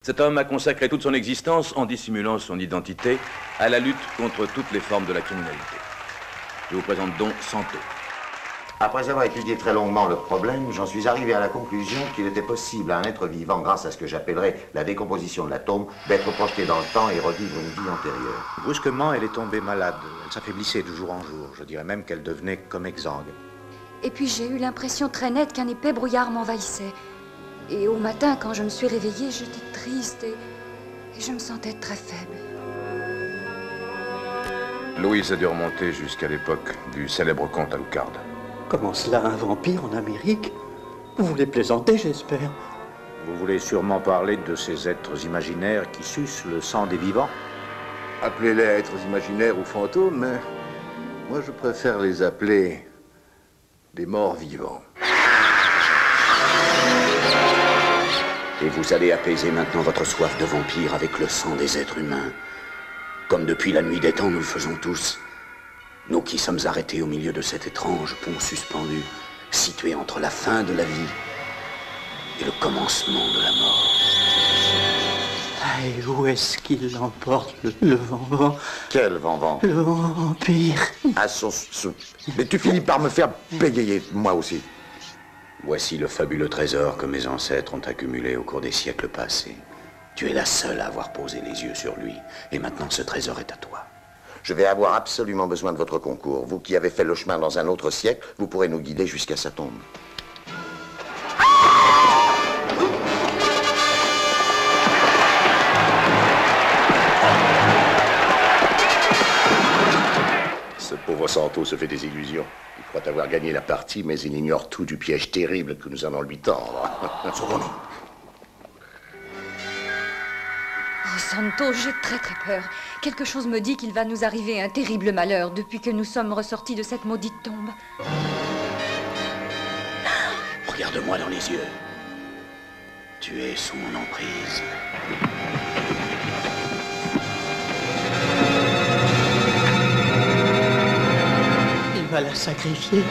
Cet homme a consacré toute son existence, en dissimulant son identité, à la lutte contre toutes les formes de la criminalité. Je vous présente donc Santo. Après avoir étudié très longuement le problème, j'en suis arrivé à la conclusion qu'il était possible à un être vivant, grâce à ce que j'appellerais la décomposition de l'atome, d'être projeté dans le temps et revivre une vie antérieure. Brusquement, elle est tombée malade. Elle s'affaiblissait de jour en jour. Je dirais même qu'elle devenait comme exsangue. Et puis j'ai eu l'impression très nette qu'un épais brouillard m'envahissait. Et au matin, quand je me suis réveillée, j'étais triste et je me sentais très faible. Louise a dû remonter jusqu'à l'époque du célèbre comte Alucard. Comment cela, un vampire en Amérique? Vous voulez plaisanter, j'espère. Vous voulez sûrement parler de ces êtres imaginaires qui sucent le sang des vivants? Appelez-les êtres imaginaires ou fantômes, mais moi je préfère les appeler des morts vivants. Et vous allez apaiser maintenant votre soif de vampire avec le sang des êtres humains. Comme depuis la nuit des temps, nous le faisons tous. Nous qui sommes arrêtés au milieu de cet étrange pont suspendu, situé entre la fin de la vie et le commencement de la mort. Et où est-ce qu'il l'emporte, le vent-vent? Quel vent-vent? Le vampire. Ah, mais tu finis par me faire bégayer, moi aussi. Voici le fabuleux trésor que mes ancêtres ont accumulé au cours des siècles passés. Tu es la seule à avoir posé les yeux sur lui. Et maintenant, ce trésor est à toi. Je vais avoir absolument besoin de votre concours. Vous qui avez fait le chemin dans un autre siècle, vous pourrez nous guider jusqu'à sa tombe. Ce pauvre Santo se fait des illusions. Il croit avoir gagné la partie, mais il ignore tout du piège terrible que nous allons lui tendre. Sauvons-nous. Oh, Santo, j'ai très peur. Quelque chose me dit qu'il va nous arriver un terrible malheur depuis que nous sommes ressortis de cette maudite tombe. Regarde-moi dans les yeux. Tu es sous mon emprise. Il va la sacrifier.